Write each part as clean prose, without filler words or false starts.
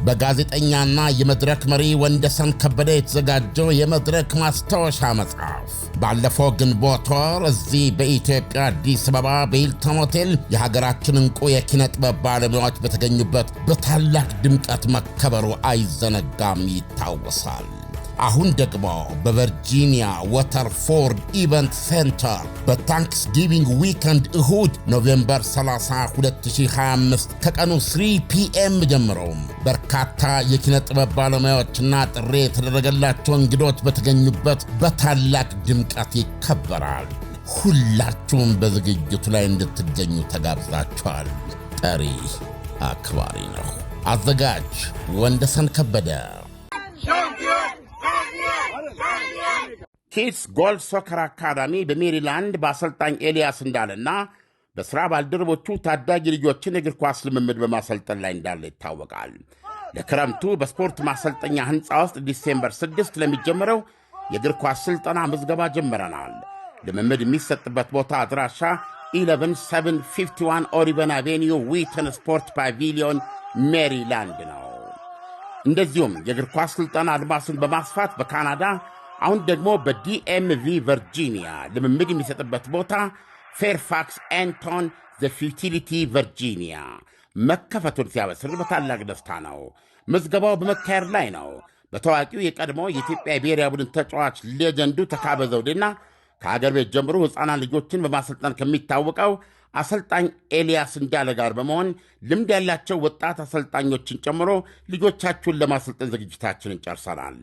በጋዜጠኛና የመድረክ መሪ ወንደሰን ከበደ የተዘጋጀው የመድረክ ማስታወሻ መጽሐፍ ባለፈው ግንቦት ወር እዚህ በኢትዮጵያ አዲስ አበባ በሂልተን ሆቴል የሀገራችን እንቁ የኪነ ጥበብ ባለሙያዎች በተገኙበት በታላቅ ድምቀት መከበሩ አይዘነጋም፣ ይታወሳል። አሁን ደግሞ በቨርጂኒያ ወተርፎርድ ኢቨንት ሴንተር በታንክስ ጊቪንግ ዊከንድ እሁድ ኖቬምበር 30 2025 ከቀኑ 3 ፒኤም ጀምሮ በርካታ የኪነ ጥበብ ባለሙያዎችና ጥሪ የተደረገላቸው እንግዶች በተገኙበት በታላቅ ድምቀት ይከበራል። ሁላችሁም በዝግጅቱ ላይ እንድትገኙ ተጋብዛችኋል። ጠሪ አክባሪ ነው። አዘጋጅ ወንደሰን ከበደ። ኪድስ ጎል ሶከር አካዳሚ በሜሪላንድ በአሰልጣኝ ኤልያስ እንዳለና በሥራ ባልደረቦቹ ታዳጊ ልጆችን እግር ኳስ ልምምድ በማሰልጠን ላይ እንዳለ ይታወቃል። ለክረምቱ በስፖርት ማሰልጠኛ ሕንፃ ውስጥ ዲሴምበር 6 ለሚጀምረው የእግር ኳስ ሥልጠና ምዝገባ ጀምረናል። ልምምድ የሚሰጥበት ቦታ አድራሻ 11751 ኦሪቨን አቬኒዩ ዊተን ስፖርት ፓቪሊዮን ሜሪላንድ ነው። እንደዚሁም የእግር ኳስ ሥልጠና አድማሱን በማስፋት በካናዳ አሁን ደግሞ በዲኤምቪ ቨርጂኒያ ልምምድ የሚሰጥበት ቦታ ፌርፋክስ ኤንቶን ዘ ፊውቲሊቲ ቨርጂኒያ መከፈቱን ሲያበስር በታላቅ ደስታ ነው። ምዝገባው በመካሄድ ላይ ነው። በታዋቂው የቀድሞ የኢትዮጵያ ብሔራዊ ቡድን ተጫዋች ሌጀንዱ ተካበ ዘውዴና ከአገር ቤት ጀምሮ ሕፃናት ልጆችን በማሰልጠን ከሚታወቀው አሰልጣኝ ኤልያስ እንዳለ ጋር በመሆን ልምድ ያላቸው ወጣት አሰልጣኞችን ጨምሮ ልጆቻችሁን ለማሰልጠን ዝግጅታችንን ጨርሰናል።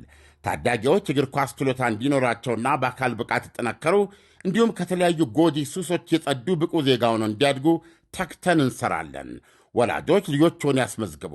ታዳጊዎች እግር ኳስ ችሎታ እንዲኖራቸውና በአካል ብቃት ይጠነከሩ እንዲሁም ከተለያዩ ጎጂ ሱሶች የጸዱ ብቁ ዜጋ ሆነው እንዲያድጉ ተግተን እንሰራለን። ወላጆች ልጆችን ያስመዝግቡ።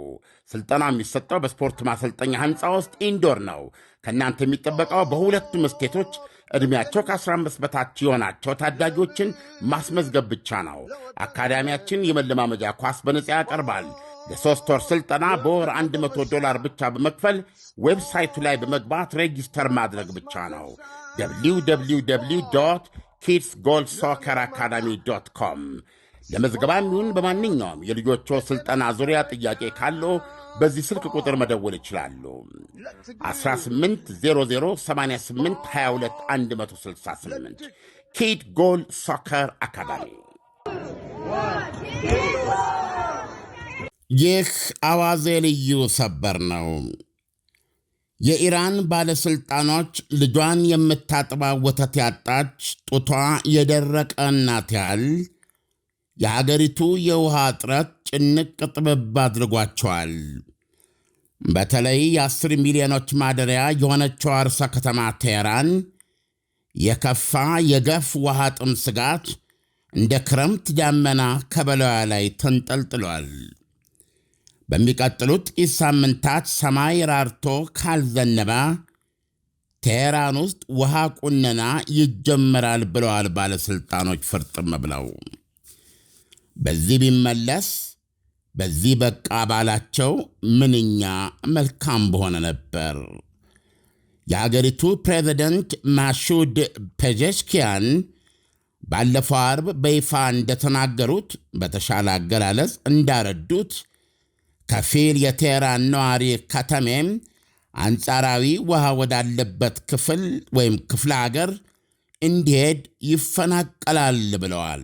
ሥልጠና የሚሰጠው በስፖርት ማሰልጠኛ ሕንፃ ውስጥ ኢንዶር ነው። ከእናንተ የሚጠበቀው በሁለቱም ስቴቶች ዕድሜያቸው ከ15 በታች የሆናቸው ታዳጊዎችን ማስመዝገብ ብቻ ነው። አካዳሚያችን የመለማመጃ ኳስ በነጻ ያቀርባል። ለ3 ወር ሥልጠና በወር $100 ብቻ በመክፈል ዌብሳይቱ ላይ በመግባት ሬጂስተር ማድረግ ብቻ ነው። www kidsgoalsocceracademy.com ለመዝገባም ይሁን በማንኛውም የልጆቹ ሥልጠና ዙሪያ ጥያቄ ካለው በዚህ ስልክ ቁጥር መደወል ይችላሉ። 18008822 ኪድ ጎል ሶከር አካዳሚ። ይህ አዋዜ ልዩ ሰበር ነው። የኢራን ባለሥልጣኖች ልጇን የምታጥባ ወተት ያጣች ጡቷ የደረቀ እናት ያህል የአገሪቱ የውሃ እጥረት ጭንቅ ጥብብ አድርጓቸዋል። በተለይ የ10 ሚሊዮኖች ማደሪያ የሆነችው ርዕሰ ከተማ ቴህራን የከፋ የገፍ ውሃ ጥም ስጋት እንደ ክረምት ዳመና ከበላዋ ላይ ተንጠልጥሏል። በሚቀጥሉት ጥቂት ሳምንታት ሰማይ ራርቶ ካልዘነበ ቴህራን ውስጥ ውሃ ቁነና ይጀመራል ብለዋል ባለሥልጣኖች ፍርጥም ብለው። በዚህ ቢመለስ በዚህ በቃ ባላቸው ምንኛ መልካም በሆነ ነበር። የአገሪቱ ፕሬዚደንት ማሹድ ፔዜሽኪያን ባለፈው አርብ በይፋ እንደተናገሩት በተሻለ አገላለጽ እንዳረዱት ከፊል የቴህራን ነዋሪ ከተሜም አንጻራዊ ውሃ ወዳለበት ክፍል ወይም ክፍለ አገር እንዲሄድ ይፈናቀላል ብለዋል።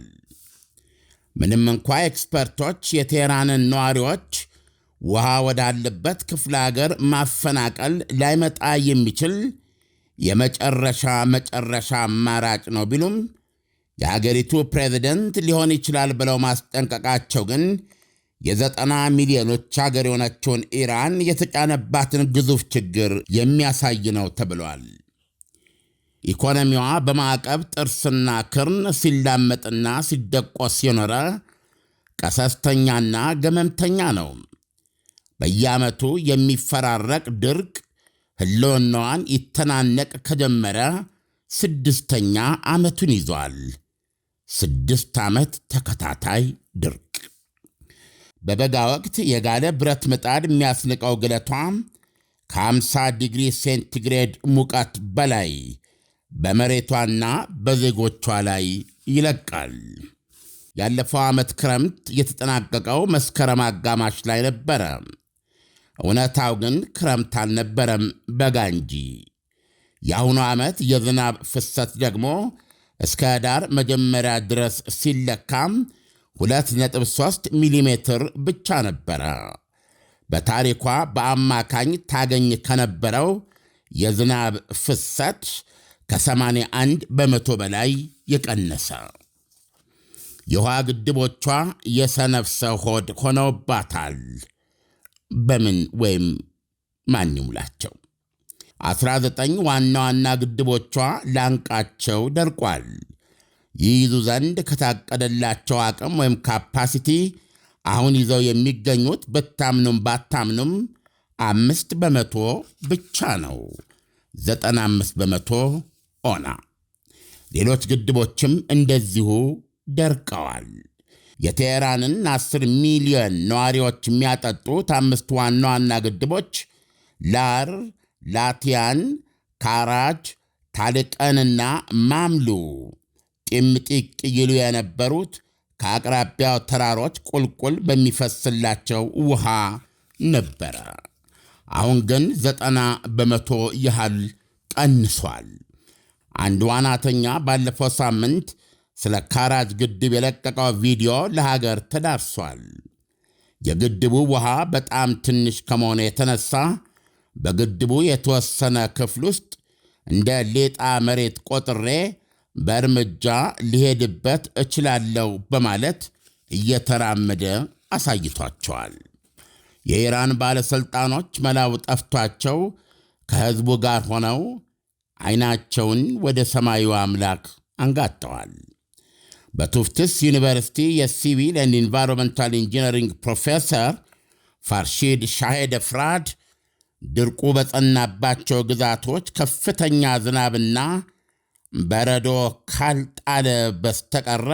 ምንም እንኳ ኤክስፐርቶች የቴህራንን ነዋሪዎች ውሃ ወዳለበት ክፍለ አገር ማፈናቀል ላይመጣ የሚችል የመጨረሻ አማራጭ ነው ቢሉም የአገሪቱ ፕሬዚደንት ሊሆን ይችላል ብለው ማስጠንቀቃቸው ግን የ90 ሚሊዮኖች አገር የሆነችውን ኢራን የተጫነባትን ግዙፍ ችግር የሚያሳይ ነው ተብሏል። ኢኮኖሚዋ በማዕቀብ ጥርስና ክርን ሲላመጥና ሲደቆስ የኖረ ቀሰስተኛና ገመምተኛ ነው። በየዓመቱ የሚፈራረቅ ድርቅ ሕልውናዋን ይተናነቅ ከጀመረ 6ኛ ዓመቱን ይዟል። 6 ዓመት ተከታታይ ድርቅ። በበጋ ወቅት የጋለ ብረት ምጣድ የሚያስንቀው ግለቷ ከ50 ዲግሪ ሴንቲግሬድ ሙቀት በላይ በመሬቷና በዜጎቿ ላይ ይለቃል። ያለፈው ዓመት ክረምት የተጠናቀቀው መስከረም አጋማሽ ላይ ነበረ። እውነታው ግን ክረምት አልነበረም፣ በጋ እንጂ። የአሁኑ ዓመት የዝናብ ፍሰት ደግሞ እስከ ዳር መጀመሪያ ድረስ ሲለካም 2.3 ሚሊሜትር ብቻ ነበረ። በታሪኳ በአማካኝ ታገኝ ከነበረው የዝናብ ፍሰት ከ81 በመቶ በላይ የቀነሰ። የውሃ ግድቦቿ የሰነፍ ሰው ሆድ ሆነውባታል። በምን ወይም ማን ይሙላቸው? 19 ዋና ዋና ግድቦቿ ላንቃቸው ደርቋል። ይይዙ ዘንድ ከታቀደላቸው አቅም ወይም ካፓሲቲ አሁን ይዘው የሚገኙት ብታምኑም ባታምኑም 5 በመቶ ብቻ ነው። 95 በመቶ ኦና። ሌሎች ግድቦችም እንደዚሁ ደርቀዋል። የቴሄራንን 10 ሚሊዮን ነዋሪዎች የሚያጠጡት 5 ዋና ዋና ግድቦች ላር፣ ላቲያን፣ ካራጅ፣ ታልቀንና ማምሉ ጢምጢቅ ይሉ የነበሩት ከአቅራቢያው ተራሮች ቁልቁል በሚፈስላቸው ውሃ ነበረ። አሁን ግን 90 በመቶ ያህል ቀንሷል። አንድ ዋናተኛ ባለፈው ሳምንት ስለ ካራጅ ግድብ የለቀቀው ቪዲዮ ለሀገር ተዳርሷል። የግድቡ ውሃ በጣም ትንሽ ከመሆኑ የተነሳ በግድቡ የተወሰነ ክፍል ውስጥ እንደ ሌጣ መሬት ቆጥሬ በእርምጃ ሊሄድበት እችላለሁ በማለት እየተራመደ አሳይቷቸዋል። የኢራን ባለሥልጣኖች መላው ጠፍቷቸው ከሕዝቡ ጋር ሆነው ዐይናቸውን ወደ ሰማዩ አምላክ አንጋጠዋል። በቱፍትስ ዩኒቨርሲቲ የሲቪል ኤንድ ኢንቫይሮንመንታል ኢንጂነሪንግ ፕሮፌሰር ፋርሺድ ሻሄድ ፍራድ ድርቁ በጸናባቸው ግዛቶች ከፍተኛ ዝናብና በረዶ ካልጣለ በስተቀረ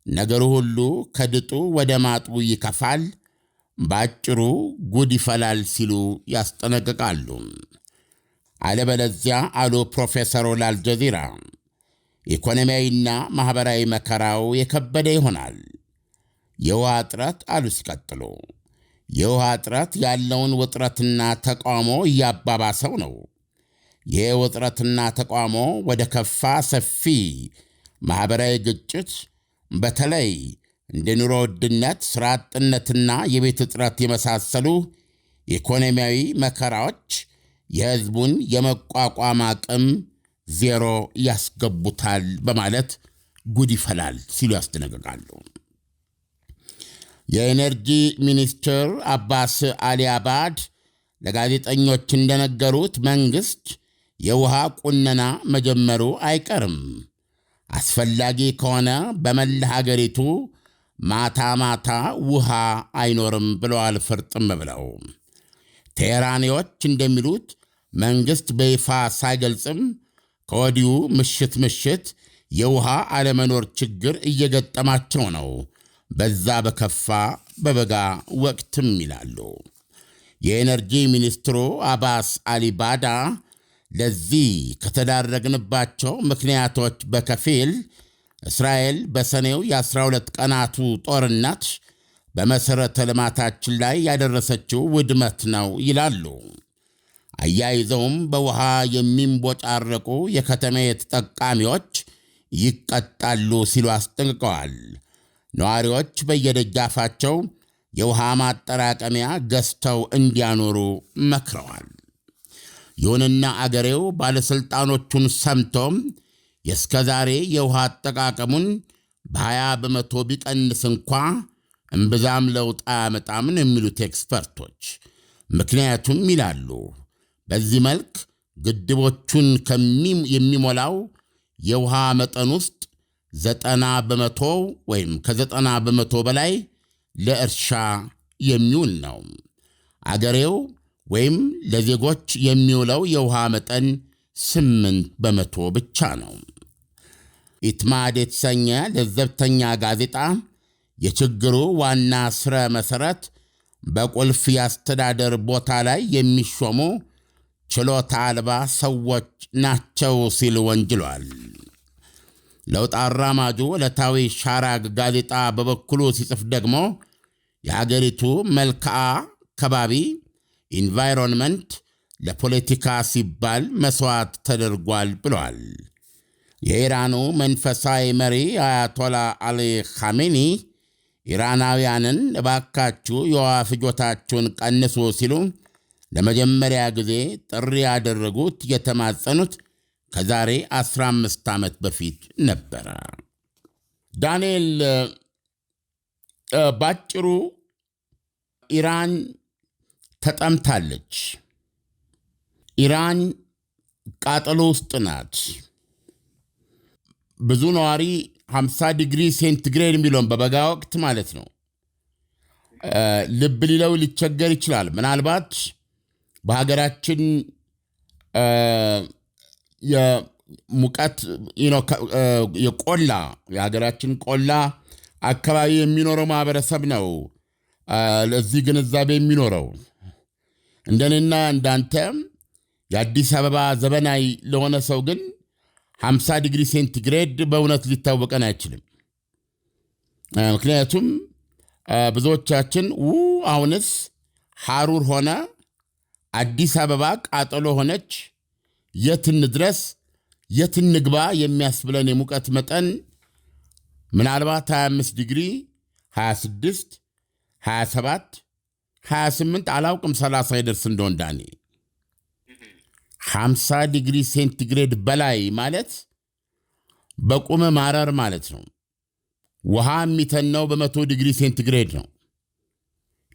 ነገሩ ሁሉ ከድጡ ወደ ማጡ ይከፋል፣ ባጭሩ ጉድ ይፈላል ሲሉ ያስጠነቅቃሉ። አለበለዚያ አሉ ፕሮፌሰሩ ለአልጀዚራ፣ ኢኮኖሚያዊና ማኅበራዊ መከራው የከበደ ይሆናል። የውሃ እጥረት አሉ ሲቀጥሉ፣ የውሃ እጥረት ያለውን ውጥረትና ተቃውሞ እያባባሰው ነው። ይህ ውጥረትና ተቃውሞ ወደ ከፋ ሰፊ ማኅበራዊ ግጭት፣ በተለይ እንደ ኑሮ ውድነት፣ ሥራ አጥነትና የቤት እጥረት የመሳሰሉ ኢኮኖሚያዊ መከራዎች የሕዝቡን የመቋቋም አቅም ዜሮ ያስገቡታል በማለት ጉድ ይፈላል ሲሉ ያስደነግጋሉ። የኤነርጂ ሚኒስትር አባስ አሊ አባድ ለጋዜጠኞች እንደነገሩት መንግሥት የውሃ ቁነና መጀመሩ አይቀርም። አስፈላጊ ከሆነ በመላ ሀገሪቱ ማታ ማታ ውሃ አይኖርም ብለዋል ፍርጥም ብለው። ቴሄራኒዎች እንደሚሉት መንግሥት በይፋ ሳይገልጽም ከወዲሁ ምሽት ምሽት የውሃ አለመኖር ችግር እየገጠማቸው ነው፣ በዛ በከፋ በበጋ ወቅትም ይላሉ። የኤነርጂ ሚኒስትሩ አባስ አሊባዳ ለዚህ ከተዳረግንባቸው ምክንያቶች በከፊል እስራኤል በሰኔው የ12 ቀናቱ ጦርነት በመሠረተ ልማታችን ላይ ያደረሰችው ውድመት ነው ይላሉ። አያይዘውም በውሃ የሚንቦጫረቁ የከተሜ ተጠቃሚዎች ይቀጣሉ ሲሉ አስጠንቅቀዋል። ነዋሪዎች በየደጃፋቸው የውሃ ማጠራቀሚያ ገዝተው እንዲያኖሩ መክረዋል። ይሁንና አገሬው ባለሥልጣኖቹን ሰምቶም የእስከ ዛሬ የውሃ አጠቃቀሙን በ20 በመቶ ቢቀንስ እንኳ እምብዛም ለውጥ አያመጣም ነው የሚሉት ኤክስፐርቶች። ምክንያቱም ይላሉ በዚህ መልክ ግድቦቹን የሚሞላው የውሃ መጠን ውስጥ 90 በመቶ ወይም ከ90 በመቶ በላይ ለእርሻ የሚውል ነው። አገሬው ወይም ለዜጎች የሚውለው የውሃ መጠን 8 በመቶ ብቻ ነው። ኢትማድ የተሰኘ ለዘብተኛ ጋዜጣ የችግሩ ዋና ስረ መሠረት በቁልፍ የአስተዳደር ቦታ ላይ የሚሾሙ ችሎታ አልባ ሰዎች ናቸው ሲል ወንጅሏል። ለውጥ አራማጁ ዕለታዊ ሻራግ ጋዜጣ በበኩሉ ሲጽፍ ደግሞ የሀገሪቱ መልክዓ ከባቢ ኢንቫይሮንመንት ለፖለቲካ ሲባል መስዋዕት ተደርጓል ብለዋል። የኢራኑ መንፈሳዊ መሪ አያቶላ አሊ ኻሜኒ ኢራናውያንን እባካችሁ የውሃ ፍጆታችሁን ቀንሱ ሲሉ ለመጀመሪያ ጊዜ ጥሪ ያደረጉት የተማጸኑት ከዛሬ 15 ዓመት በፊት ነበረ። ዳንኤል፣ ባጭሩ ኢራን ተጠምታለች። ኢራን ቃጠሎ ውስጥ ናት። ብዙ ነዋሪ 50 ዲግሪ ሴንቲግሬድ የሚለውን በበጋ ወቅት ማለት ነው ልብ ሊለው ሊቸገር ይችላል። ምናልባት በሀገራችን የሙቀት የቆላ የሀገራችን ቆላ አካባቢ የሚኖረው ማህበረሰብ ነው ለዚህ ግንዛቤ የሚኖረው። እንደኔና እንዳንተ የአዲስ አበባ ዘበናይ ለሆነ ሰው ግን 50 ዲግሪ ሴንቲግሬድ በእውነት ሊታወቀን አይችልም። ምክንያቱም ብዙዎቻችን አሁንስ ሐሩር ሆነ፣ አዲስ አበባ ቃጠሎ ሆነች፣ የት እንድረስ የት እንግባ የሚያስብለን የሙቀት መጠን ምናልባት 25 ዲግሪ 26 27 28 አላውቅም 30 ይደርስ እንደሆነ ዳኒ 50 ዲግሪ ሴንቲግሬድ በላይ ማለት በቁም ማረር ማለት ነው። ውሃ የሚተነው በ100 ዲግሪ ሴንቲግሬድ ነው።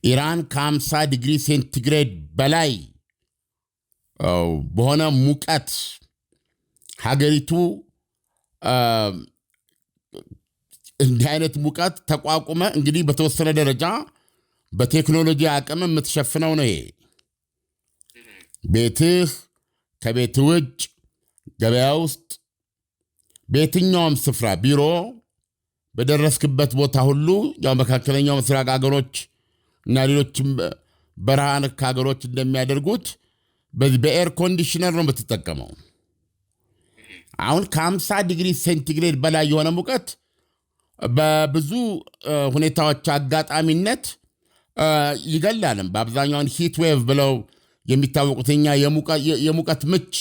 ኢራን ከ50 ዲግሪ ሴንቲግሬድ በላይ በሆነ ሙቀት ሀገሪቱ እንዲህ አይነት ሙቀት ተቋቁመ እንግዲህ በተወሰነ ደረጃ በቴክኖሎጂ አቅም የምትሸፍነው ነው። ይሄ ቤትህ ከቤት ውጭ ገበያ ውስጥ በየትኛውም ስፍራ ቢሮ በደረስክበት ቦታ ሁሉ ያው መካከለኛው ምስራቅ ሀገሮች እና ሌሎችም በረሃን ሀገሮች እንደሚያደርጉት በኤር ኮንዲሽነር ነው የምትጠቀመው። አሁን ከ50 ዲግሪ ሴንቲግሬድ በላይ የሆነ ሙቀት በብዙ ሁኔታዎች አጋጣሚነት ይገላልም። በአብዛኛውን ሂት ዌቭ ብለው የሚታወቁትኛ የሙቀት ምች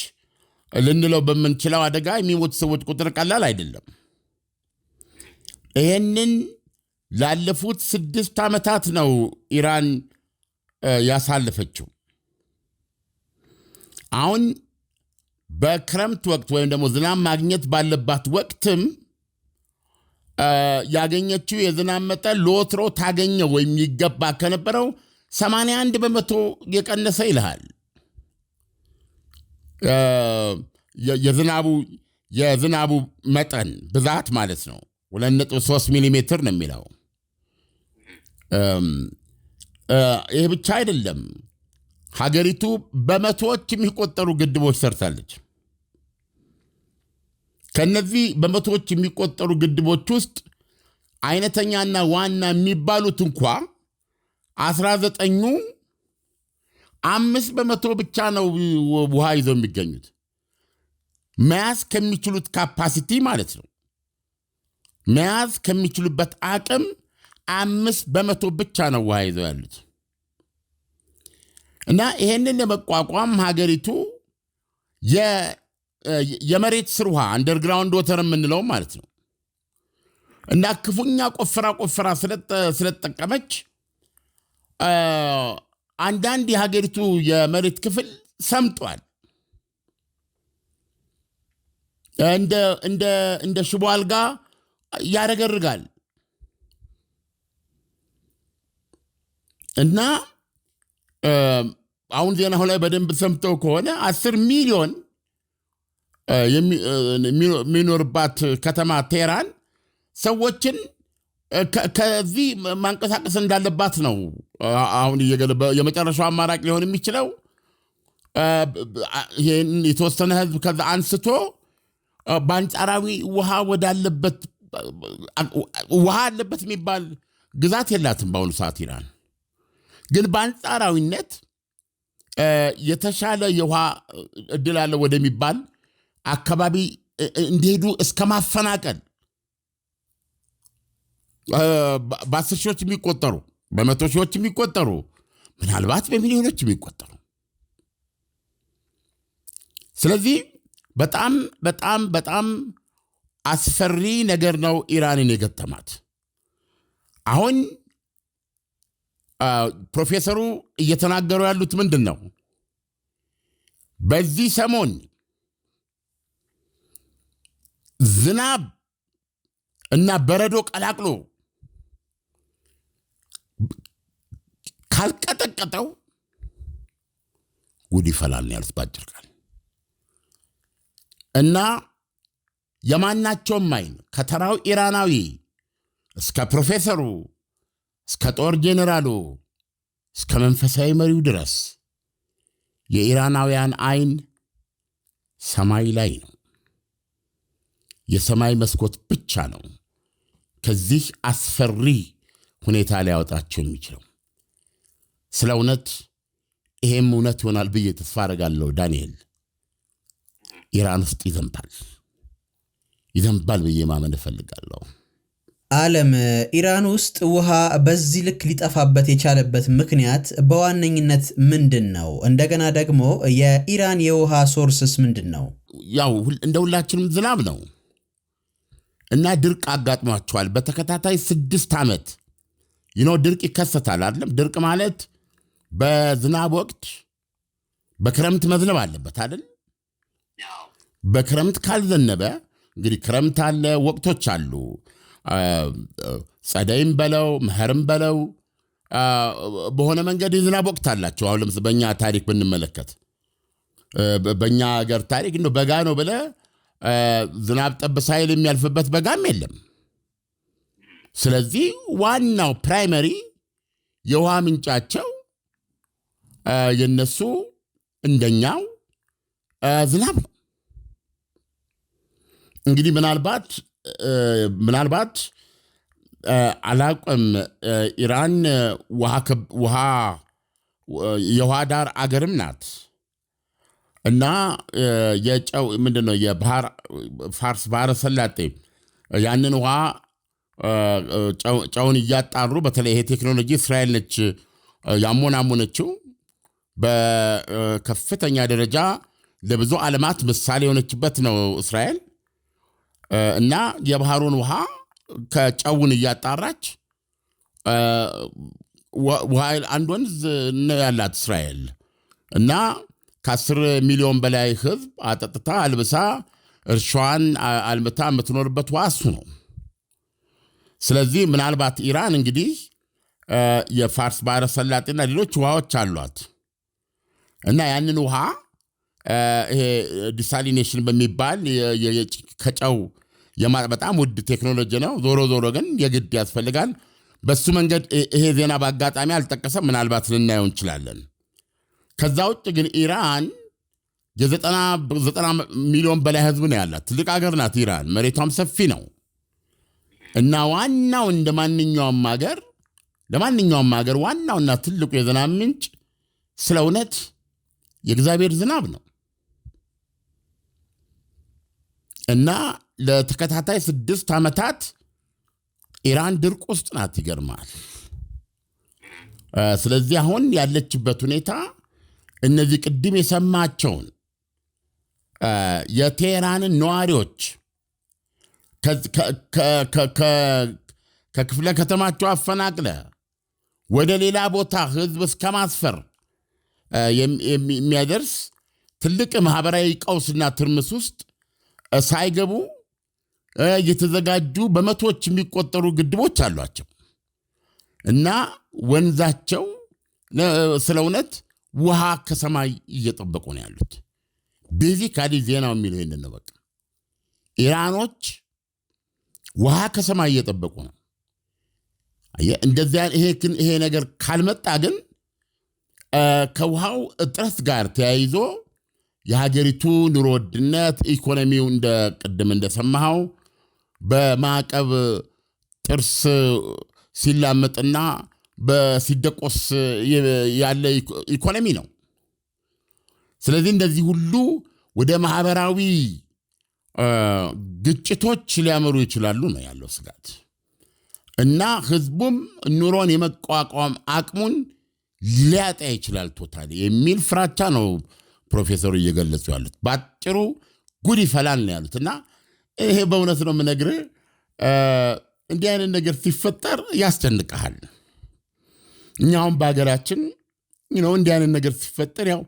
ልንለው በምንችለው አደጋ የሚሞቱ ሰዎች ቁጥር ቀላል አይደለም። ይህንን ላለፉት 6 ዓመታት ነው ኢራን ያሳለፈችው። አሁን በክረምት ወቅት ወይም ደግሞ ዝናብ ማግኘት ባለባት ወቅትም ያገኘችው የዝናብ መጠን ለወትሮ ታገኘው ወይም ይገባ ከነበረው 81 በመቶ የቀነሰ ይልሃል። የዝናቡ መጠን ብዛት ማለት ነው 2.3 ሚሊሜትር ነው የሚለው። ይህ ብቻ አይደለም። ሀገሪቱ በመቶዎች የሚቆጠሩ ግድቦች ሰርታለች። ከነዚህ በመቶዎች የሚቆጠሩ ግድቦች ውስጥ አይነተኛና ዋና የሚባሉት እንኳ 19ኙ 5% ብቻ ነው ውሃ ይዘው የሚገኙት። መያዝ ከሚችሉት ካፓሲቲ ማለት ነው። መያዝ ከሚችሉበት አቅም 5% ብቻ ነው ውሃ ይዘው ያሉት። እና ይሄንን ለመቋቋም ሀገሪቱ የመሬት ስር ውሃ አንደርግራውንድ ወተር የምንለው ማለት ነው እና ክፉኛ ቆፍራ ስለተጠቀመች አንዳንድ የሀገሪቱ የመሬት ክፍል ሰምጧል። እንደ ሽቦ አልጋ ያረገርጋል እና አሁን ዜናው ላይ በደንብ ሰምተው ከሆነ 10 ሚሊዮን የሚኖርባት ከተማ ቴህራን ሰዎችን ከዚህ ማንቀሳቀስ እንዳለባት ነው አሁን የመጨረሻው አማራጭ ሊሆን የሚችለው። ይሄን የተወሰነ ህዝብ ከዛ አንስቶ በአንጻራዊ ውሃ አለበት የሚባል ግዛት የላትም በአሁኑ ሰዓት ኢራን። ግን በአንጻራዊነት የተሻለ የውሃ እድል አለ ወደሚባል አካባቢ እንዲሄዱ እስከ ማፈናቀል በ10 ሺዎች የሚቆጠሩ በ100 ሺዎች የሚቆጠሩ ምናልባት በሚሊዮኖች የሚቆጠሩ። ስለዚህ በጣም በጣም በጣም አስፈሪ ነገር ነው ኢራንን የገጠማት። አሁን ፕሮፌሰሩ እየተናገሩ ያሉት ምንድን ነው? በዚህ ሰሞን ዝናብ እና በረዶ ቀላቅሎ ካልቀጠቀጠው ጉድ ይፈላል ነው ያሉት ባጭር ቃል። እና የማናቸውም አይን ከተራው ኢራናዊ እስከ ፕሮፌሰሩ እስከ ጦር ጄኔራሉ እስከ መንፈሳዊ መሪው ድረስ የኢራናውያን አይን ሰማይ ላይ ነው። የሰማይ መስኮት ብቻ ነው ከዚህ አስፈሪ ሁኔታ ሊያወጣቸው የሚችለው። ስለ እውነት ይሄም እውነት ይሆናል ብዬ ተስፋ አደርጋለሁ። ዳንኤል ኢራን ውስጥ ይዘንባል ብዬ ማመን እፈልጋለሁ። ዓለም ኢራን ውስጥ ውሃ በዚህ ልክ ሊጠፋበት የቻለበት ምክንያት በዋነኝነት ምንድን ነው? እንደገና ደግሞ የኢራን የውሃ ሶርስስ ምንድን ነው? ያው እንደ ሁላችንም ዝናብ ነው እና ድርቅ አጋጥሟቸዋል። በተከታታይ 6 ዓመት ድርቅ ይከሰታል አይደለም? ድርቅ ማለት በዝናብ ወቅት በክረምት መዝነብ አለበት አይደል? በክረምት ካልዘነበ እንግዲህ ክረምት አለ፣ ወቅቶች አሉ። ጸደይም በለው መኸርም በለው በሆነ መንገድ የዝናብ ወቅት አላቸው። አሁን ለምሳሌ በእኛ ታሪክ ብንመለከት በእኛ ሀገር ታሪክ በጋ ነው ብለህ ዝናብ ጠብ ሳይል የሚያልፍበት በጋም የለም። ስለዚህ ዋናው ፕራይመሪ የውሃ ምንጫቸው የነሱ እንደኛው ዝናብ ነው። እንግዲህ ምናልባት አላውቅም፣ ኢራን የውሃ ዳር አገርም ናት እና የጨው ምንድነው የባህር ፋርስ ባህረ ሰላጤ ያንን ውሃ ጨውን እያጣሩ በተለይ ይሄ ቴክኖሎጂ እስራኤል ነች ያሞናሞነችው በከፍተኛ ደረጃ ለብዙ ዓለማት ምሳሌ የሆነችበት ነው እስራኤል። እና የባህሩን ውሃ ከጨውን እያጣራች ውሃ አንድ ወንዝ ነው ያላት እስራኤል እና ከ10 ሚሊዮን በላይ ህዝብ አጠጥታ አልብሳ እርሻዋን አልምታ የምትኖርበት ውሃ እሱ ነው። ስለዚህ ምናልባት ኢራን እንግዲህ የፋርስ ባህረ ሰላጤና ሌሎች ውሃዎች አሏት እና ያንን ውሃ ይሄ ዲሳሊኔሽን በሚባል ከጨው በጣም ውድ ቴክኖሎጂ ነው። ዞሮ ግን የግድ ያስፈልጋል። በሱ መንገድ ይሄ ዜና በአጋጣሚ አልጠቀሰም፣ ምናልባት ልናየው እንችላለን። ከዛ ውጭ ግን ኢራን የ90 ሚሊዮን በላይ ህዝብ ነው ያላት። ትልቅ ሀገር ናት ኢራን፣ መሬቷም ሰፊ ነው እና ዋናው ለማንኛውም ሀገር ዋናውና ትልቁ የዝናብ ምንጭ ስለ እውነት የእግዚአብሔር ዝናብ ነው እና ለተከታታይ 6 ዓመታት ኢራን ድርቅ ውስጥ ናት። ይገርማል። ስለዚህ አሁን ያለችበት ሁኔታ እነዚህ ቅድም የሰማቸውን የቴህራንን ነዋሪዎች ከክፍለ ከተማቸው አፈናቅለ ወደ ሌላ ቦታ ህዝብ እስከ ማስፈር የሚያደርስ ትልቅ ማህበራዊ ቀውስና ትርምስ ውስጥ ሳይገቡ የተዘጋጁ በመቶዎች የሚቆጠሩ ግድቦች አሏቸው እና ወንዛቸው ስለ እውነት ውሃ ከሰማይ እየጠበቁ ነው ያሉት። ቤዚካሊ ዜናው የሚለው ይሄንን ነው። በቃ ኢራኖች ውሃ ከሰማይ እየጠበቁ ነው። እንደዚያ ይሄ ነገር ካልመጣ ግን ከውሃው እጥረት ጋር ተያይዞ የሀገሪቱ ኑሮ ውድነት፣ ኢኮኖሚው ቅድም እንደሰማኸው በማዕቀብ ጥርስ ሲላመጥና በሲደቆስ ያለ ኢኮኖሚ ነው። ስለዚህ እንደዚህ ሁሉ ወደ ማህበራዊ ግጭቶች ሊያመሩ ይችላሉ ነው ያለው ስጋት እና ህዝቡም ኑሮን የመቋቋም አቅሙን ሊያጣ ይችላል ቶታሊ የሚል ፍራቻ ነው ፕሮፌሰሩ እየገለጹ ያሉት። ባጭሩ ጉድ ይፈላል ነው ያሉት። እና ይሄ በእውነት ነው የምነግርህ፣ እንዲህ አይነት ነገር ሲፈጠር ያስጨንቅሃል። እኛውም በሀገራችን እንዲህ አይነት ነገር ሲፈጠር ያው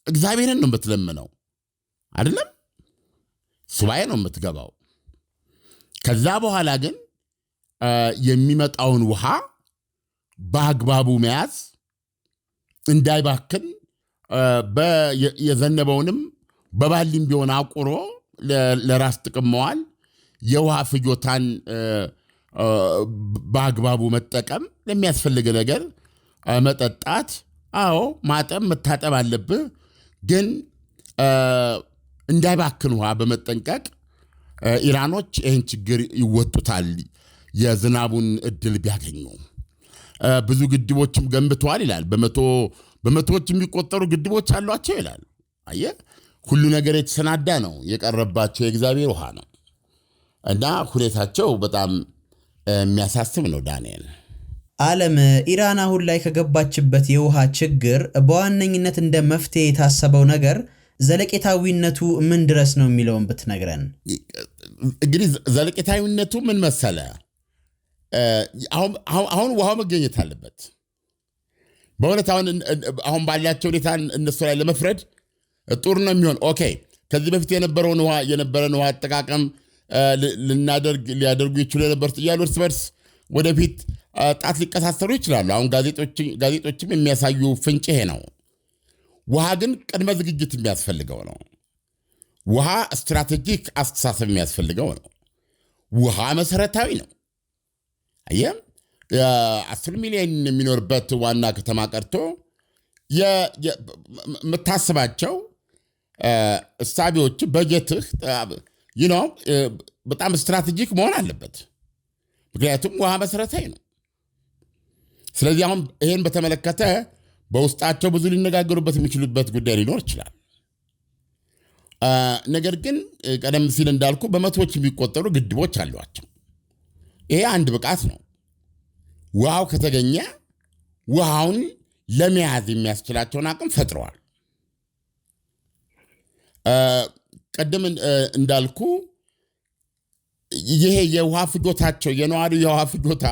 እግዚአብሔርን ነው የምትለምነው አይደለም፣ ሱባኤ ነው የምትገባው። ከዛ በኋላ ግን የሚመጣውን ውሃ በአግባቡ መያዝ፣ እንዳይባክን የዘነበውንም በባሊም ቢሆን አቁሮ ለራስ ጥቅም መዋል፣ የውሃ ፍጆታን በአግባቡ መጠቀም፣ ለሚያስፈልግ ነገር መጠጣት። አዎ ማጠብ መታጠብ አለብህ፣ ግን እንዳይባክን ውሃ በመጠንቀቅ ኢራኖች ይህን ችግር ይወጡታል። የዝናቡን እድል ቢያገኙ ብዙ ግድቦችም ገንብተዋል ይላል። በመቶዎች የሚቆጠሩ ግድቦች አሏቸው ይላል። አየህ፣ ሁሉ ነገር የተሰናዳ ነው። የቀረባቸው የእግዚአብሔር ውሃ ነው እና ሁኔታቸው በጣም የሚያሳስብ ነው። ዳንኤል፣ ዓለም ኢራን አሁን ላይ ከገባችበት የውሃ ችግር በዋነኝነት እንደ መፍትሄ የታሰበው ነገር ዘለቄታዊነቱ ምን ድረስ ነው የሚለውን ብትነግረን። እንግዲህ ዘለቄታዊነቱ ምን መሰለ? አሁን ውሃው መገኘት አለበት። በእውነት አሁን ባላቸው ሁኔታ እነሱ ላይ ለመፍረድ ጥሩ ነው የሚሆን። ኦኬ፣ ከዚህ በፊት የነበረን ውሃ አጠቃቀም ሊያደርጉ ይችሉ የነበሩት እያሉ እርስ በርስ ወደፊት ጣት ሊቀሳሰሩ ይችላሉ። አሁን ጋዜጦችም የሚያሳዩ ፍንጭ ይሄ ነው። ውሃ ግን ቅድመ ዝግጅት የሚያስፈልገው ነው። ውሃ ስትራቴጂክ አስተሳሰብ የሚያስፈልገው ነው። ውሃ መሰረታዊ ነው። አየህ፣ 10 ሚሊዮን የሚኖርበት ዋና ከተማ ቀርቶ የምታስባቸው እሳቢዎች፣ በጀትህ በጣም ስትራቴጂክ መሆን አለበት። ምክንያቱም ውሃ መሰረታዊ ነው። ስለዚህ አሁን ይህን በተመለከተ በውስጣቸው ብዙ ሊነጋገሩበት የሚችሉበት ጉዳይ ሊኖር ይችላል። ነገር ግን ቀደም ሲል እንዳልኩ በመቶዎች የሚቆጠሩ ግድቦች አሏቸው። ይሄ አንድ ብቃት ነው። ውሃው ከተገኘ ውሃውን ለመያዝ የሚያስችላቸውን አቅም ፈጥረዋል። ቀደም እንዳልኩ ይሄ የውሃ ፍጆታቸው የነዋሪው የውሃ ፍጆታ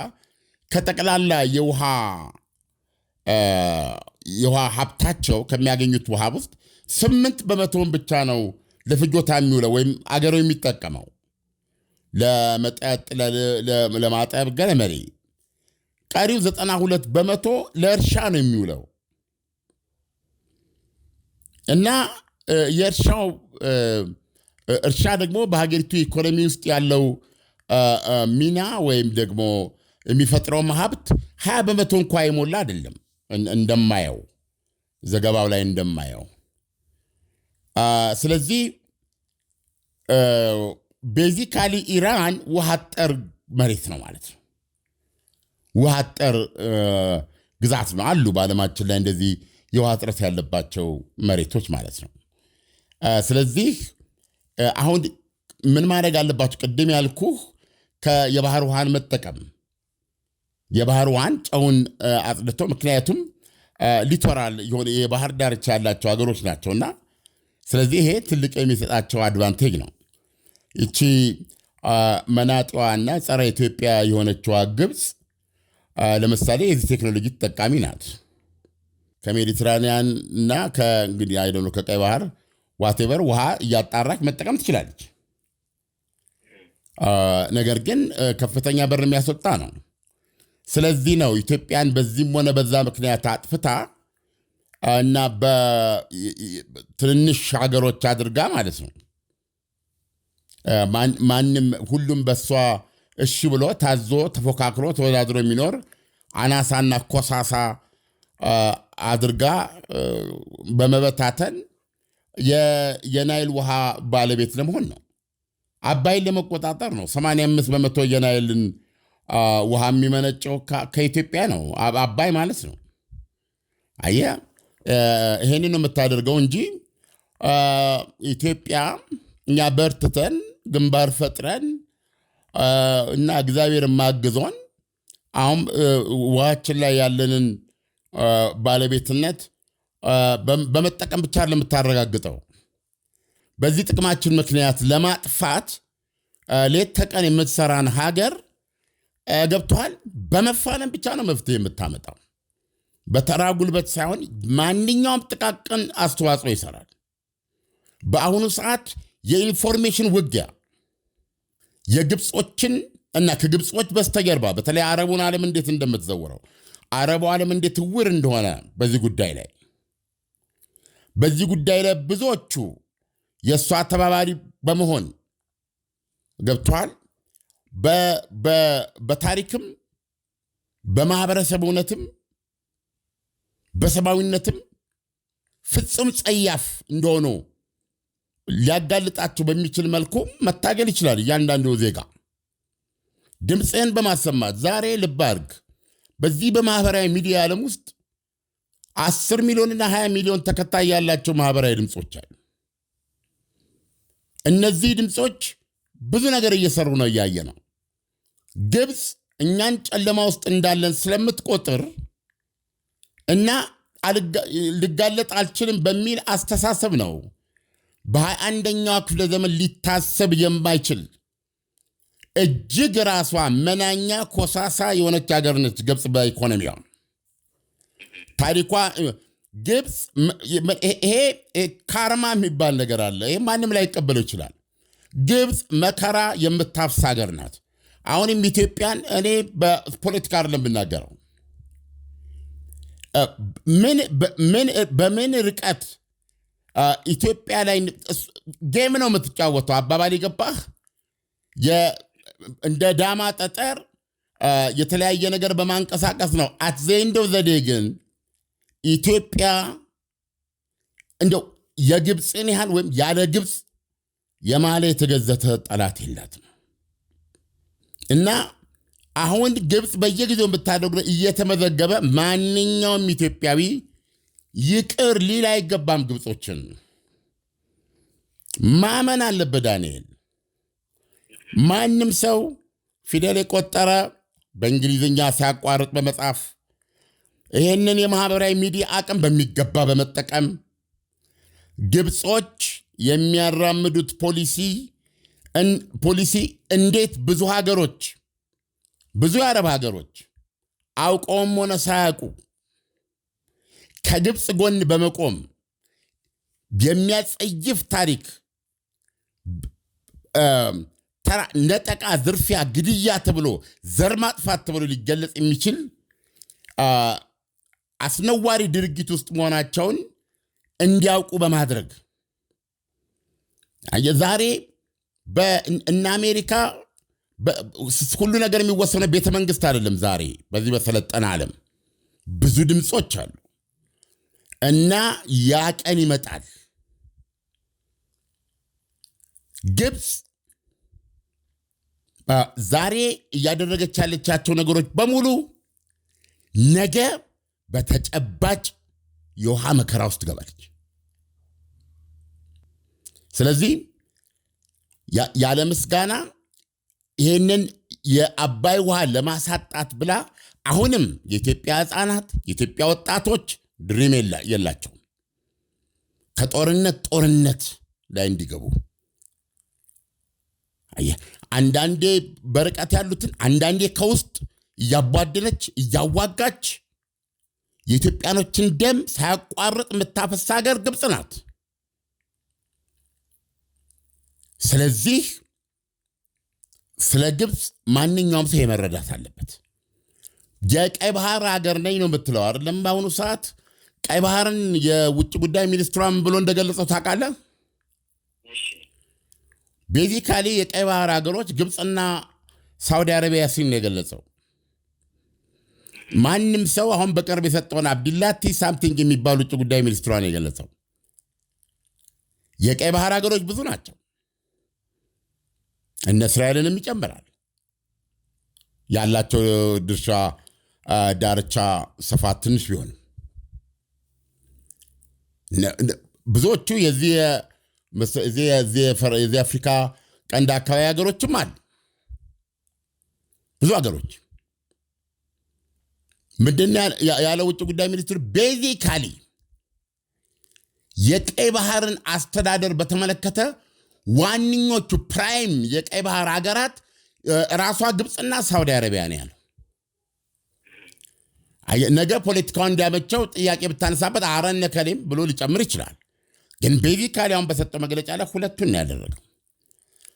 ከጠቅላላ የውሃ ሀብታቸው ከሚያገኙት ውሃ ውስጥ 8% ብቻ ነው ለፍጆታ የሚውለው ወይም አገሩ የሚጠቀመው ለመጠጥ፣ ለማጠብ፣ ገለመሌ። ቀሪው 92% ለእርሻ ነው የሚውለው እና የእርሻው እርሻ ደግሞ በሀገሪቱ ኢኮኖሚ ውስጥ ያለው ሚና ወይም ደግሞ የሚፈጥረው ሀብት 20% እንኳ የሞላ አይደለም። እንደማየው ዘገባው ላይ እንደማየው። ስለዚህ ቤዚካሊ ኢራን ውሃ አጠር መሬት ነው ማለት ነው። ውሃ አጠር ግዛት ነው። አሉ በዓለማችን ላይ እንደዚህ የውሃ እጥረት ያለባቸው መሬቶች ማለት ነው። ስለዚህ አሁን ምን ማድረግ አለባቸው? ቅድም ያልኩህ የባህር ውሃን መጠቀም፣ የባህር ውሃን ጨውን አጽድተው፣ ምክንያቱም ሊቶራል የሆነ የባህር ዳርቻ ያላቸው ሀገሮች ናቸውና፣ ስለዚህ ይሄ ትልቅ የሚሰጣቸው አድቫንቴጅ ነው። ይቺ መናጢዋና ጸረ ኢትዮጵያ የሆነችዋ ግብፅ ለምሳሌ የዚህ ቴክኖሎጂ ተጠቃሚ ናት። ከሜዲትራኒያን እና ከእንግዲህ አይደሉ ከቀይ ባህር ዋቴቨር ውሃ እያጣራች መጠቀም ትችላለች። ነገር ግን ከፍተኛ በር የሚያስወጣ ነው። ስለዚህ ነው ኢትዮጵያን በዚህም ሆነ በዛ ምክንያት አጥፍታ እና በትንንሽ ሀገሮች አድርጋ ማለት ነው ማንም ሁሉም በሷ እሺ ብሎ ታዞ ተፎካክሮ ተወዳድሮ የሚኖር አናሳና ኮሳሳ አድርጋ በመበታተን የናይል ውሃ ባለቤት ለመሆን ነው። አባይን ለመቆጣጠር ነው። 85% የናይልን ውሃ የሚመነጨው ከኢትዮጵያ ነው። አባይ ማለት ነው። አየህ፣ ይሄንን ነው የምታደርገው እንጂ ኢትዮጵያ እኛ በርትተን ግንባር ፈጥረን እና እግዚአብሔር ማግዞን አሁን ውሃችን ላይ ያለንን ባለቤትነት በመጠቀም ብቻ ለምታረጋግጠው በዚህ ጥቅማችን ምክንያት ለማጥፋት ሌት ተቀን የምትሰራን ሀገር ገብቷል በመፋለም ብቻ ነው መፍትሄ የምታመጣው። በተራ ጉልበት ሳይሆን ማንኛውም ጥቃቅን አስተዋጽኦ ይሰራል። በአሁኑ ሰዓት የኢንፎርሜሽን ውጊያ የግብጾችን እና ከግብጾች በስተጀርባ በተለይ አረቡን ዓለም እንዴት እንደምትዘውረው አረቡ ዓለም እንዴት ውር እንደሆነ በዚህ ጉዳይ ላይ ብዙዎቹ የእሷ ተባባሪ በመሆን ገብቷል። በታሪክም በማህበረሰብ እውነትም በሰብአዊነትም ፍጹም ጸያፍ እንደሆኑ ሊያጋልጣቸው በሚችል መልኩ መታገል ይችላል። እያንዳንዱ ዜጋ ድምፅህን በማሰማት ዛሬ ልብ አድርግ፣ በዚህ በማህበራዊ ሚዲያ ዓለም ውስጥ 10 ሚሊዮንና 20 ሚሊዮን ተከታይ ያላቸው ማህበራዊ ድምፆች አሉ። እነዚህ ድምፆች ብዙ ነገር እየሰሩ ነው፣ እያየ ነው። ግብፅ እኛን ጨለማ ውስጥ እንዳለን ስለምትቆጥር እና ልጋለጥ አልችልም በሚል አስተሳሰብ ነው በ21ኛው ክፍለ ዘመን ሊታሰብ የማይችል እጅግ ራሷ መናኛ ኮሳሳ የሆነች ሀገር ነች ግብፅ። በኢኮኖሚዋ ታሪኳ ግብፅ ይሄ ካርማ የሚባል ነገር አለ። ይሄ ማንም ላይ ይቀበለው ይችላል። ግብፅ መከራ የምታፍስ ሀገር ናት። አሁንም ኢትዮጵያን እኔ በፖለቲካ አይደለም ብናገረው በምን ርቀት ኢትዮጵያ ላይ ጌም ነው የምትጫወተው። አባባል ይገባህ? እንደ ዳማ ጠጠር የተለያየ ነገር በማንቀሳቀስ ነው። አትዘንደው ዘዴ ግን ኢትዮጵያ እንደው የግብፅን ያህል ወይም ያለ ግብፅ የማለ የተገዘተ ጠላት የላትም። እና አሁን ግብፅ በየጊዜው የምታደርገው እየተመዘገበ ማንኛውም ኢትዮጵያዊ ይቅር ሊል አይገባም። ግብጾችን ማመን አለበት። ዳንኤል ማንም ሰው ፊደል የቆጠረ በእንግሊዝኛ ሲያቋርጥ በመጻፍ ይህንን የማህበራዊ ሚዲያ አቅም በሚገባ በመጠቀም ግብጾች የሚያራምዱት ፖሊሲ እንዴት ብዙ የአረብ ሀገሮች አውቀውም ሆነ ሳያውቁ ከግብፅ ጎን በመቆም የሚያጸይፍ ታሪክ ነጠቃ፣ ዝርፊያ፣ ግድያ ተብሎ ዘር ማጥፋት ተብሎ ሊገለጽ የሚችል አስነዋሪ ድርጊት ውስጥ መሆናቸውን እንዲያውቁ በማድረግ ዛሬ እነ አሜሪካ ሁሉ ነገር የሚወሰነው ቤተ መንግስት አይደለም። ዛሬ በዚህ በሰለጠነ ዓለም ብዙ ድምፆች አሉ እና ያ ቀን ይመጣል። ግብፅ ዛሬ እያደረገች ያለቻቸው ነገሮች በሙሉ ነገ በተጨባጭ የውሃ መከራ ውስጥ ገባለች። ስለዚህ ያለ ምስጋና ይህንን የአባይ ውሃ ለማሳጣት ብላ አሁንም የኢትዮጵያ ሕፃናት የኢትዮጵያ ወጣቶች ድሪም የላቸው ከጦርነት ላይ እንዲገቡ አንዳንዴ በርቀት ያሉትን አንዳንዴ ከውስጥ እያቧደነች እያዋጋች የኢትዮጵያኖችን ደም ሳያቋርጥ የምታፈስ ሀገር ግብፅ ናት። ስለዚህ ስለ ግብፅ ማንኛውም ሰው የመረዳት አለበት። የቀይ ባህር ሀገር ነኝ ነው የምትለው አይደለም? በአሁኑ ሰዓት ቀይ ባህርን የውጭ ጉዳይ ሚኒስትሯን ብሎ እንደገለጸው ታውቃለህ? ቤዚካሊ የቀይ ባህር ሀገሮች ግብፅና ሳውዲ አረቢያ ሲል ነው የገለጸው። ማንም ሰው አሁን በቅርብ የሰጠውን አብዲላቲ ሳምቲንግ የሚባሉ ውጭ ጉዳይ ሚኒስትሯን የገለጸው። የቀይ ባህር ሀገሮች ብዙ ናቸው፣ እነ እስራኤልንም ይጨምራል። ያላቸው ድርሻ ዳርቻ ስፋት ትንሽ ቢሆንም ብዙዎቹ የዚህ አፍሪካ ቀንድ አካባቢ ሀገሮችም አሉ፣ ብዙ ሀገሮች። ምንድነው ያለው ውጭ ጉዳይ ሚኒስትሩ? ቤዚካሊ የቀይ ባህርን አስተዳደር በተመለከተ ዋንኞቹ ፕራይም የቀይ ባህር ሀገራት ራሷ ግብፅና ሳውዲ አረቢያ ነው ያለው። ነገ ፖለቲካው እንዲያመቸው ጥያቄ ብታነሳበት አረነ ከሌም ብሎ ሊጨምር ይችላል። ግን ቤዚካሊ አሁን በሰጠው መግለጫ ላይ ሁለቱን ያደረገው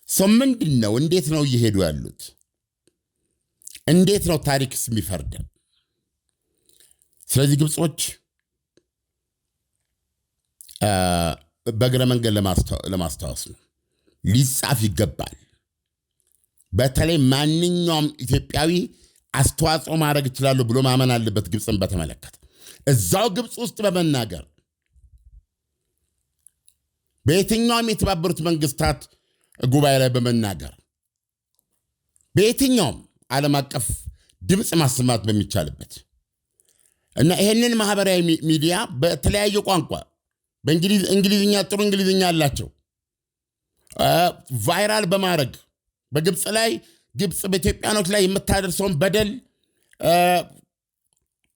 ሰው ምንድነው? እንዴት ነው እየሄዱ ያሉት? እንዴት ነው ታሪክስ የሚፈርደው? ስለዚህ ግብጾች በእግረ መንገድ ለማስታወስ ነው ሊጻፍ ይገባል። በተለይ ማንኛውም ኢትዮጵያዊ አስተዋጽኦ ማድረግ ይችላሉ ብሎ ማመን አለበት። ግብፅን በተመለከተ እዛው ግብፅ ውስጥ በመናገር በየትኛውም የተባበሩት መንግስታት ጉባኤ ላይ በመናገር በየትኛውም ዓለም አቀፍ ድምፅ ማሰማት በሚቻልበት እና ይሄንን ማህበራዊ ሚዲያ በተለያየ ቋንቋ በእንግሊዝኛ ጥሩ እንግሊዝኛ አላቸው ቫይራል በማድረግ በግብፅ ላይ ግብፅ በኢትዮጵያኖች ላይ የምታደርሰውን በደል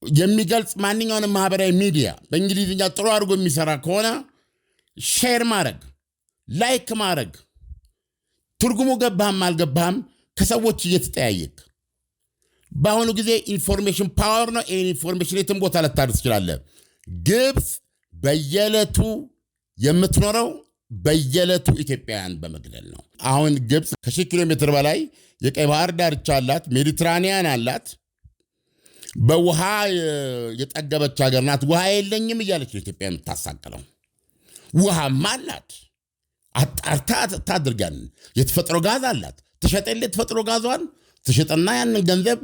የሚገልጽ ማንኛውንም ማህበራዊ ሚዲያ በእንግሊዝኛ ጥሩ አድርጎ የሚሰራ ከሆነ ሼር ማድረግ፣ ላይክ ማድረግ፣ ትርጉሙ ገባህም አልገባህም ከሰዎች እየተጠያየቅ በአሁኑ ጊዜ ኢንፎርሜሽን ፓወር ነው። ይህን ኢንፎርሜሽን የትም ቦታ ልታደርስ ትችላለህ። ግብፅ በየዕለቱ የምትኖረው በየዕለቱ ኢትዮጵያውያን በመግደል ነው። አሁን ግብፅ ከ1000 ኪሎ ሜትር በላይ የቀይ ባህር ዳርቻ አላት፣ ሜዲትራኒያን አላት። በውሃ የጠገበች ሀገር ናት። ውሃ የለኝም እያለች ኢትዮጵያ የምታሳቅለው ውሃማ አላት። አጣርታ ታድርጋን። የተፈጥሮ ጋዝ አላት። ትሸጠል የተፈጥሮ ጋዟን ትሸጥና ያንን ገንዘብ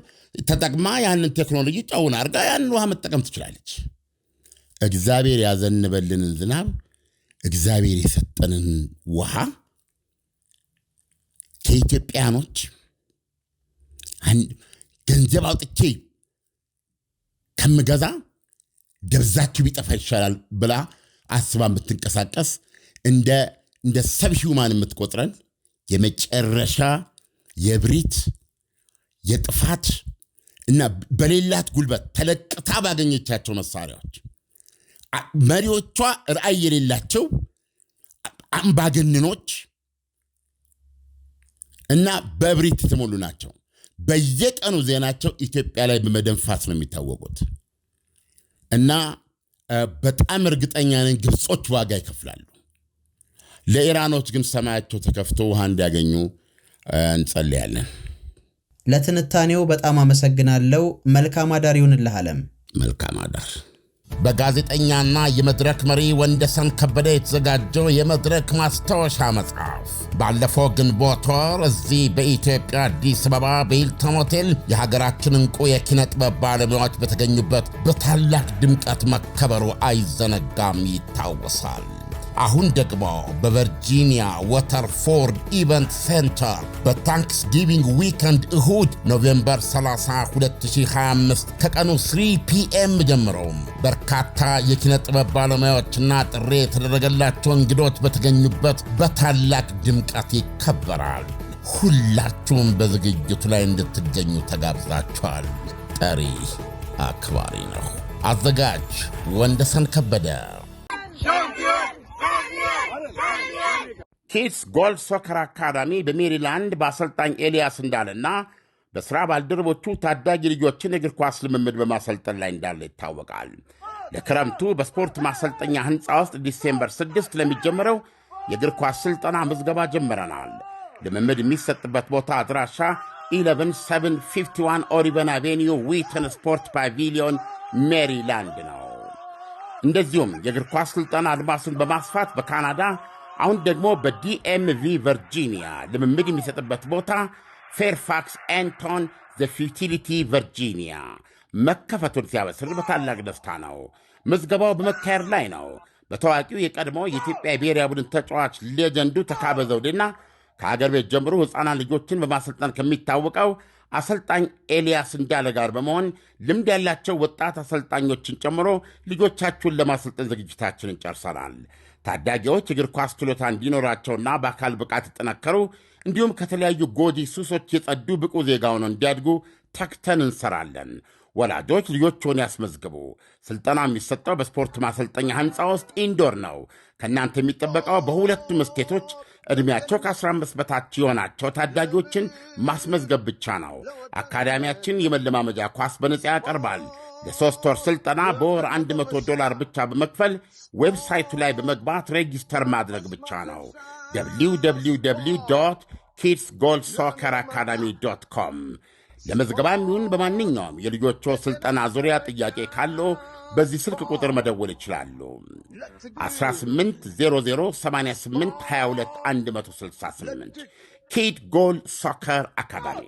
ተጠቅማ ያንን ቴክኖሎጂ ጨውን አድርጋ ያንን ውሃ መጠቀም ትችላለች። እግዚአብሔር ያዘንበልንን ዝናብ እግዚአብሔር የሰጠንን ውሃ ከኢትዮጵያኖች ገንዘብ አውጥቼ ከምገዛ ደብዛችሁ ቢጠፋ ይሻላል ብላ አስባ የምትንቀሳቀስ እንደ ሰብ ሂውማን የምትቆጥረን የመጨረሻ የብሪት የጥፋት እና በሌላት ጉልበት ተለቅታ ባገኘቻቸው መሳሪያዎች መሪዎቿ ራዕይ የሌላቸው አምባገነኖች እና በብሪት የተሞሉ ናቸው። በየቀኑ ዜናቸው ኢትዮጵያ ላይ በመደንፋት ነው የሚታወቁት እና በጣም እርግጠኛ ነን ግብጾች ዋጋ ይከፍላሉ። ለኢራኖች ግን ሰማያቸው ተከፍቶ ውሃ እንዲያገኙ እንጸልያለን። ለትንታኔው በጣም አመሰግናለሁ። መልካም አዳር ይሁንልህ ዓለም። መልካም አዳር። በጋዜጠኛና የመድረክ መሪ ወንደሰን ከበደ የተዘጋጀው የመድረክ ማስታወሻ መጽሐፍ ባለፈው ግንቦት ወር እዚህ በኢትዮጵያ አዲስ አበባ በሂልተን ሆቴል የሀገራችን እንቁ የኪነ ጥበብ ባለሙያዎች በተገኙበት በታላቅ ድምቀት መከበሩ አይዘነጋም፣ ይታወሳል። አሁን ደግሞ በቨርጂኒያ ወተርፎርድ ኢቨንት ሴንተር በታንክስ ጊቪንግ ዊከንድ እሁድ ኖቬምበር 30 2025 ከቀኑ 3 ፒኤም ጀምሮ በርካታ የኪነ ጥበብ ባለሙያዎችና ጥሪ የተደረገላቸው እንግዶች በተገኙበት በታላቅ ድምቀት ይከበራል። ሁላችሁም በዝግጅቱ ላይ እንድትገኙ ተጋብዛችኋል። ጠሪ አክባሪ ነው። አዘጋጅ ወንደሰን ከበደ። ኪድስ ጎልድ ሶከር አካዳሚ በሜሪላንድ በአሰልጣኝ ኤልያስ እንዳለና በሥራ ባልደረቦቹ ታዳጊ ልጆችን እግር ኳስ ልምምድ በማሰልጠን ላይ እንዳለ ይታወቃል። ለክረምቱ በስፖርት ማሰልጠኛ ሕንፃ ውስጥ ዲሴምበር 6 ለሚጀምረው የእግር ኳስ ሥልጠና ምዝገባ ጀምረናል። ልምምድ የሚሰጥበት ቦታ አድራሻ 11751 ኦሪቨን አቬኒዩ ዊተን ስፖርት ፓቪሊዮን ሜሪላንድ ነው። እንደዚሁም የእግር ኳስ ሥልጠና አድማሱን በማስፋት በካናዳ አሁን ደግሞ በዲኤምቪ ቨርጂኒያ ልምምድ የሚሰጥበት ቦታ ፌርፋክስ ኤንቶን ዘ ፊውቲሊቲ ቨርጂኒያ መከፈቱን ሲያበስር በታላቅ ደስታ ነው። ምዝገባው በመካሄድ ላይ ነው። በታዋቂው የቀድሞ የኢትዮጵያ ብሔራዊ ቡድን ተጫዋች ሌጀንዱ ተካበ ዘውዴና ከአገር ቤት ጀምሮ ሕፃናት ልጆችን በማሰልጠን ከሚታወቀው አሰልጣኝ ኤልያስ እንዳለ ጋር በመሆን ልምድ ያላቸው ወጣት አሰልጣኞችን ጨምሮ ልጆቻችሁን ለማሰልጠን ዝግጅታችንን ጨርሰናል። ታዳጊዎች እግር ኳስ ችሎታ እንዲኖራቸውና በአካል ብቃት ይጠነከሩ እንዲሁም ከተለያዩ ጎጂ ሱሶች የጸዱ ብቁ ዜጋ ሆነው እንዲያድጉ ተክተን እንሰራለን። ወላጆች ልጆቹን ያስመዝግቡ። ሥልጠና የሚሰጠው በስፖርት ማሰልጠኛ ሕንፃ ውስጥ ኢንዶር ነው። ከእናንተ የሚጠበቀው በሁለቱም ስቴቶች ዕድሜያቸው ከ15 በታች የሆናቸው ታዳጊዎችን ማስመዝገብ ብቻ ነው። አካዳሚያችን የመለማመጃ ኳስ በነጻ ያቀርባል። ለ3 ወር ሥልጠና በወር $100 ብቻ በመክፈል ዌብሳይቱ ላይ በመግባት ሬጂስተር ማድረግ ብቻ ነው። www kidsgoalsocceracademy.com ለመዝገባም ይሁን በማንኛውም የልጆቹ ሥልጠና ዙሪያ ጥያቄ ካለው በዚህ ስልክ ቁጥር መደወል ይችላሉ። 18008822 168 ኪድ ጎል ሶከር አካዳሚ